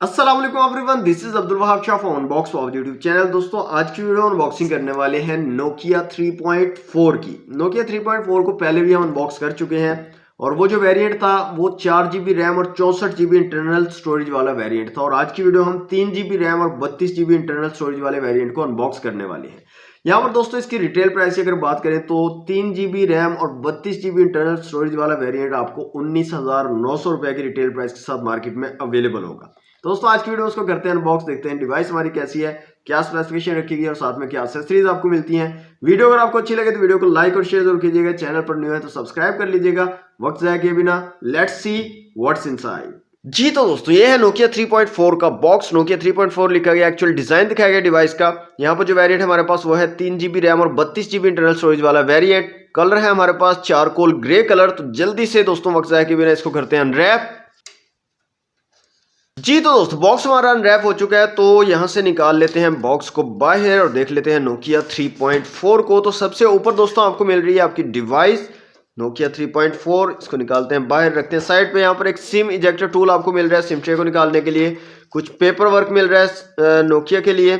अस्सलाम वालेकुम everyone, this is Abdul Wahab Shah from unbox of YouTube channel. दोस्तों आज की वीडियो अनबॉक्सिंग करने वाले हैं नोकिया 3.4 की। नोकिया 3.4 को पहले भी हम अनबॉक्स कर चुके हैं और वो जो वेरिएंट था वो 4 GB रैम और 64 GB इंटरनल स्टोरेज वाला वेरिएंट था। और आज की वीडियो हम 3 GB रैम और 32 GB इंटरनल स्टोरेज वाले वेरिएंट को अनबॉक्स करने वाले हैं। यहाँ पर दोस्तों इसकी रिटेल प्राइस की अगर बात करें तो 3 GB रैम और 32 GB इंटरनल स्टोरेज वाला वेरिएंट आपको 19,900 रुपए की रिटेल प्राइस के साथ मार्केट में अवेलेबल होगा। दोस्तों आज की वीडियो उसको करते हैं अनबॉक्स, देखते हैं डिवाइस हमारी कैसी है, क्या स्पेसिफिकेशन रखी गई है और साथ में क्या एक्सेसरीज आपको मिलती हैं। वीडियो अगर आपको अच्छी लगे तो वीडियो को लाइक और शेयर जरूर कीजिएगा। चैनल पर न्यू है तो सब्सक्राइब कर लीजिएगा। वक्त जाए किए बिना लेट्स सी व्हाट्स इनसाइड। जी तो दोस्तों ये है नोकिया 3.4 का बॉक्स। नोकिया 3.4 लिखा गया, एक्चुअल डिजाइन दिखाया गया डिवाइस का। यहाँ पर जो वेरिएंट हमारे पास वो है 3 GB रैम और 32 GB इंटरनल स्टोरेज वाला वेरिएंट। कलर है हमारे पास चारकोल ग्रे कलर। तो जल्दी से दोस्तों वक्त जाए किए बिना इसको करते हैं अनरैप। जी तो दोस्तों बॉक्स हमारा अनरैप हो चुका है, तो यहां से निकाल लेते हैं बॉक्स को बाहर और देख लेते हैं नोकिया 3.4 को। तो सबसे ऊपर दोस्तों आपको मिल रही है आपकी डिवाइस नोकिया 3.4। इसको निकालते हैं बाहर, रखते हैं साइड पे। यहाँ पर एक सिम इजेक्टर टूल आपको मिल रहा है सिम ट्रे को निकालने के लिए। कुछ पेपर वर्क मिल रहा है नोकिया के लिए,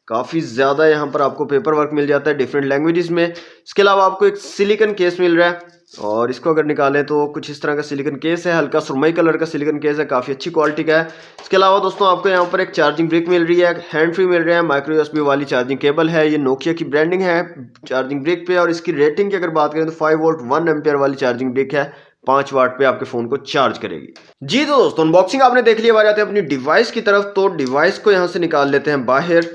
काफ़ी ज़्यादा यहाँ पर आपको पेपर वर्क मिल जाता है डिफरेंट लैंग्वेजेस में। इसके अलावा आपको एक सिलिकन केस मिल रहा है और इसको अगर निकालें तो कुछ इस तरह का सिलिकन केस है, हल्का सुरमई कलर का सिलिकन केस है, काफ़ी अच्छी क्वालिटी का है। इसके अलावा दोस्तों आपको यहाँ पर एक चार्जिंग ब्रिक मिल रही है, हैंड फ्री मिल रहा है, माइक्रो यूएसबी वाली चार्जिंग केबल है। ये नोकिया की ब्रांडिंग है चार्जिंग ब्रिक पे। और इसकी रेटिंग की अगर बात करें तो 5 वोल्ट 1 एम्पियर वाली चार्जिंग ब्रिक है, 5 वाट पे आपके फोन को चार्ज करेगी। जी तो दोस्तों अनबॉक्सिंग आपने देख लिया। बात आते हैं अपनी डिवाइस की तरफ। तो डिवाइस को यहाँ से निकाल लेते हैं बाहर।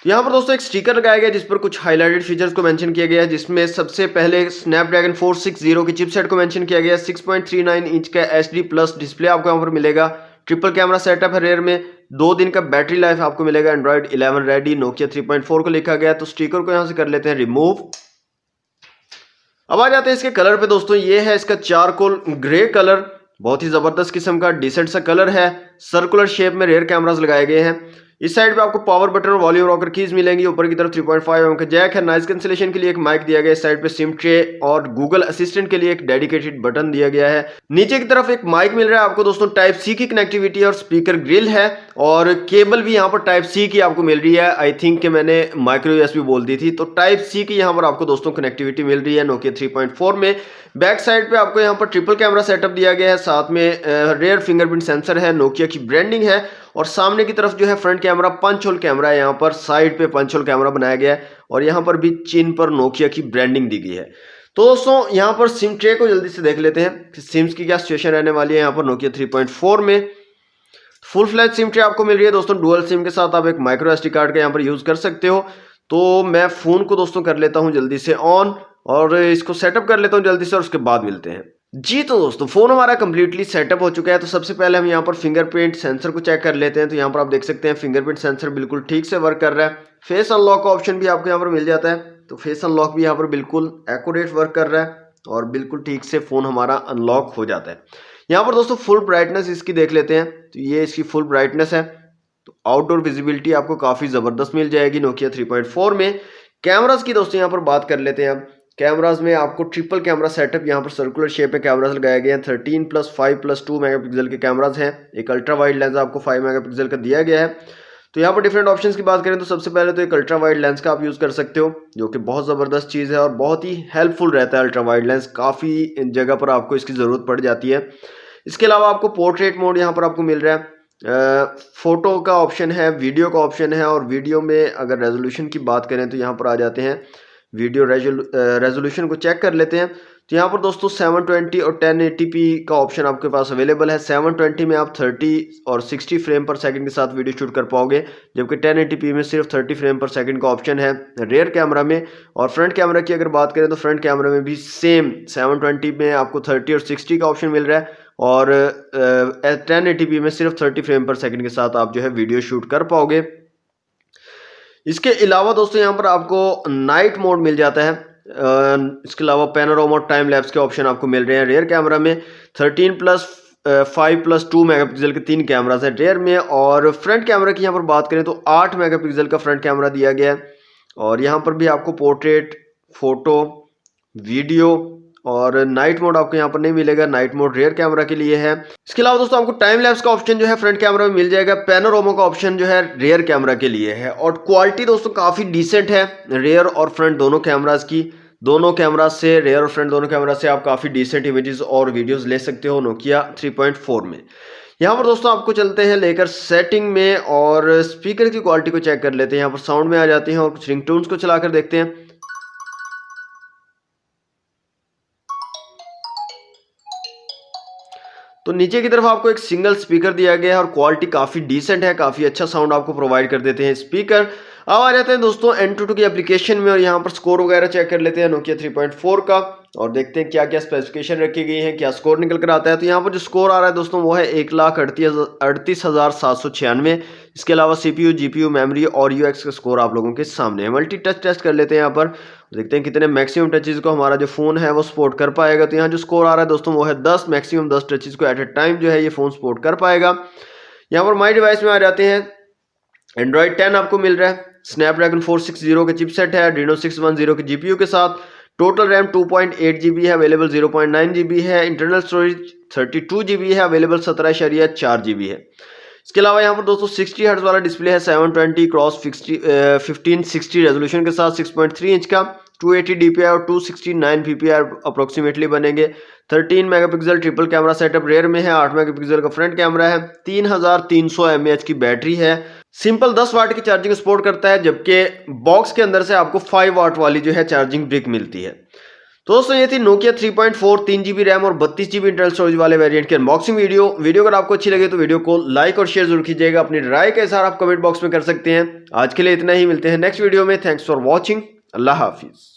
यहाँ पर दोस्तों एक स्टिकर लगाया गया जिस पर कुछ हाइलाइटेड फीचर्स को मेंशन किया गया है, जिसमें सबसे पहले स्नैपड्रैगन 460 की चिपसेट को मेंशन किया गया है। 6.39 इंच का HD प्लस डिस्प्ले आपको यहाँ पर मिलेगा। ट्रिपल कैमरा सेटअप है रेयर में। 2 दिन का बैटरी लाइफ आपको मिलेगा। एंड्रॉइड 11 रेडी नोकिया 3.4 को लिखा गया है। तो स्टिकर को यहाँ से कर लेते हैं रिमूव। अब आ जाते हैं इसके कलर पे दोस्तों। ये है इसका चारकोल ग्रे कलर, बहुत ही जबरदस्त किस्म का डिसेंट सा कलर है। सर्कुलर शेप में रेयर कैमरास लगाए गए हैं। इस साइड पे आपको पावर बटन और वॉल्यूम रॉकर कीज मिलेंगी। ऊपर की तरफ 3.5 mm का जैक है। नॉइज कैंसिलेशन के लिए एक माइक दिया गया है। इस साइड पे सिम ट्रे और गूगल असिस्टेंट के लिए एक डेडिकेटेड बटन दिया गया है। नीचे की तरफ एक माइक मिल रहा है आपको दोस्तों। टाइप सी की कनेक्टिविटी और स्पीकर ग्रिल है और केबल भी यहाँ पर टाइप सी की आपको मिल रही है। आई थिंक कि मैंने माइक्रो यूएसबी बोल दी थी, तो टाइप सी की यहाँ पर आपको दोस्तों कनेक्टिविटी मिल रही है नोकिया 3.4 में। बैक साइड पे आपको यहाँ पर ट्रिपल कैमरा सेटअप दिया गया है, साथ में रेयर फिंगरप्रिंट सेंसर है, नोकिया की ब्रांडिंग है। और सामने की तरफ जो है front camera punch hole camera है। यहाँ पर साइड पे पंच होल कैमरा बनाया गया है और यहाँ पर भी चिन पर नोकिया की ब्रांडिंग दी गई है। तो दोस्तों यहाँ पर सिम ट्रे को जल्दी से देख लेते हैं कि सिम्स की क्या सिचुएशन रहने वाली है यहाँ पर नोकिया 3.4 में। फुल फ्लैश सिम ट्रे आपको मिल रही है दोस्तों। डुअल सिम के साथ आप एक माइक्रो एसडी कार्ड का यहाँ पर यूज कर सकते हो। तो मैं फोन को दोस्तों कर लेता हूँ जल्दी से ऑन और इसको सेटअप कर लेता हूँ जल्दी से और उसके बाद मिलते हैं। जी तो दोस्तों फोन हमारा कंप्लीटली सेटअप हो चुका है। तो सबसे पहले हम यहाँ पर फिंगरप्रिंट सेंसर को चेक कर लेते हैं। तो यहाँ पर आप देख सकते हैं फिंगरप्रिंट सेंसर बिल्कुल ठीक से वर्क कर रहा है। फेस अनलॉक का ऑप्शन भी आपको यहाँ पर मिल जाता है। तो फेस अनलॉक भी यहाँ पर बिल्कुल एक्यूरेट वर्क कर रहा है और बिल्कुल ठीक से फोन हमारा अनलॉक हो जाता है। यहाँ पर दोस्तों फुल ब्राइटनेस इसकी देख लेते हैं। तो ये इसकी फुल ब्राइटनेस है। तो आउटडोर विजिबिलिटी आपको काफ़ी ज़बरदस्त मिल जाएगी नोकिया 3.4 में। कैमरास की दोस्तों यहाँ पर बात कर लेते हैं अब। कैमरास में आपको ट्रिपल कैमरा सेटअप यहाँ पर सर्कुलर शेप में कैमरास लगाए गए हैं। 13+5+2 मेगापिक्सल के कैमरास हैं। एक अल्ट्रा वाइड लेंस आपको 5 मेगापिक्सल का दिया गया है। तो यहाँ पर डिफरेंट ऑप्शंस की बात करें तो सबसे पहले तो एक अल्ट्रा वाइड लेंस का आप यूज़ कर सकते हो, जो कि बहुत ज़बरदस्त चीज़ है और बहुत ही हेल्पफुल रहता है। अल्ट्रा वाइड लेंस काफ़ी जगह पर आपको इसकी ज़रूरत पड़ जाती है। इसके अलावा आपको पोर्ट्रेट मोड यहाँ पर आपको मिल रहा है। फोटो का ऑप्शन है, वीडियो का ऑप्शन है। और वीडियो में अगर रेजोल्यूशन की बात करें तो यहाँ पर आ जाते हैं। वीडियो रेजोल्यूशन को चेक कर लेते हैं। तो यहाँ पर दोस्तों 720 और 1080p का ऑप्शन आपके पास अवेलेबल है। 720 में आप 30 और 60 फ्रेम पर सेकंड के साथ वीडियो शूट कर पाओगे, जबकि 1080p में सिर्फ 30 फ्रेम पर सेकंड का ऑप्शन है रेयर कैमरा में। और फ्रंट कैमरा की अगर बात करें तो फ्रंट कैमरा में भी सेम 720 में आपको 30 और 60 का ऑप्शन मिल रहा है और 1080p में सिर्फ 30 फ्रेम पर सेकंड के साथ आप जो है वीडियो शूट कर पाओगे। इसके अलावा दोस्तों यहाँ पर आपको नाइट मोड मिल जाता है। इसके अलावा पैनोरामा और टाइम लैप्स के ऑप्शन आपको मिल रहे हैं रेयर कैमरा में। 13+5+2 मेगापिक्सल के 3 कैमरास हैं रेयर में। और फ्रंट कैमरा की यहाँ पर बात करें तो 8 मेगापिक्सल का फ्रंट कैमरा दिया गया है। और यहाँ पर भी आपको पोर्ट्रेट, फोटो, वीडियो और नाइट मोड आपको यहाँ पर नहीं मिलेगा, नाइट मोड रेयर कैमरा के लिए है। इसके अलावा दोस्तों आपको टाइम लैप्स का ऑप्शन जो है फ्रंट कैमरा में मिल जाएगा, पैनोरामा का ऑप्शन जो है रेयर कैमरा के लिए है। और क्वालिटी दोस्तों काफ़ी डिसेंट है रेयर और फ्रंट दोनों कैमराज की। दोनों कैमरा से, रेयर और फ्रंट दोनों कैमरा से आप काफ़ी डिसेंट इमेजेस और वीडियोस ले सकते हो नोकिया 3.4 में। यहाँ पर दोस्तों आपको चलते हैं लेकर सेटिंग में और स्पीकर की क्वालिटी को चेक कर लेते हैं। यहाँ पर साउंड में आ जाते हैं और कुछ रिंगटोन्स को चलाकर देखते हैं। तो नीचे की तरफ आपको एक सिंगल स्पीकर दिया गया है और क्वालिटी काफ़ी डिसेंट है, काफ़ी अच्छा साउंड आपको प्रोवाइड कर देते हैं स्पीकर। अब आ जाते हैं दोस्तों Antutu की एप्लीकेशन में और यहाँ पर स्कोर वगैरह चेक कर लेते हैं नोकिया 3.4 का और देखते हैं क्या क्या स्पेसिफिकेशन रखी गई है, क्या स्कोर निकल कर आता है। तो यहाँ पर जो स्कोर आ रहा है दोस्तों वो है 1,38,796। इसके अलावा CPU, GPU, मेमोरी और UX का स्कोर आप लोगों के सामने है। मल्टी टच टेस्ट कर लेते हैं यहाँ पर, देखते हैं कितने मैक्सिमम टचेज को हमारा जो फ़ोन है वो सपोर्ट कर पाएगा। तो यहाँ जो स्कोर आ रहा है दोस्तों वो है 10, मैक्सिमम 10 टचेज को एट ए टाइम जो है ये फ़ोन सपोर्ट कर पाएगा। यहाँ पर माई डिवाइस में आ जाते हैं, एंड्रॉयड 10 आपको मिल रहा है, स्नैपड्रैगन 460 के चिपसेट है, Adreno 610 के GPU के साथ। टोटल रैम 2.8 GB है, अवेलेबल 0.9 GB है। इंटरनल स्टोरेज 32 GB है, अवेलेबल 17.4 GB है। इसके अलावा यहाँ पर दोस्तों 60 हर्ट्ज वाला डिस्प्ले है, 720 क्रॉस 1560 रेजोल्यूशन के साथ, 6.3 इंच का, 280 DPI और 269 PPI अप्रोक्सीमेटली बनेंगे। 13 megapixel triple camera setup rear में है, 8 मेगापिक्सल का फ्रंट कैमरा है, 3300 mAh की बैटरी है। सिंपल 10 वाट की चार्जिंग सपोर्ट करता है, जबकि बॉक्स के अंदर से आपको 5 वाट वाली जो है चार्जिंग ब्रिक मिलती है। तो दोस्तों ये थी नोकिया 3.4 3 GB रैम और 32 GB इंटरनल स्टोरेज वाले वेरिएंट की अनबॉक्सिंग वीडियो अगर आपको अच्छी लगे तो वीडियो को लाइक और शेयर जरूर कीजिएगा। अपनी राय का इज़हार आप कमेंट बॉक्स में कर सकते हैं। आज के लिए इतना ही, मिलते हैं नेक्स्ट वीडियो में। Thanks for watching. अल्लाह हाफिज़।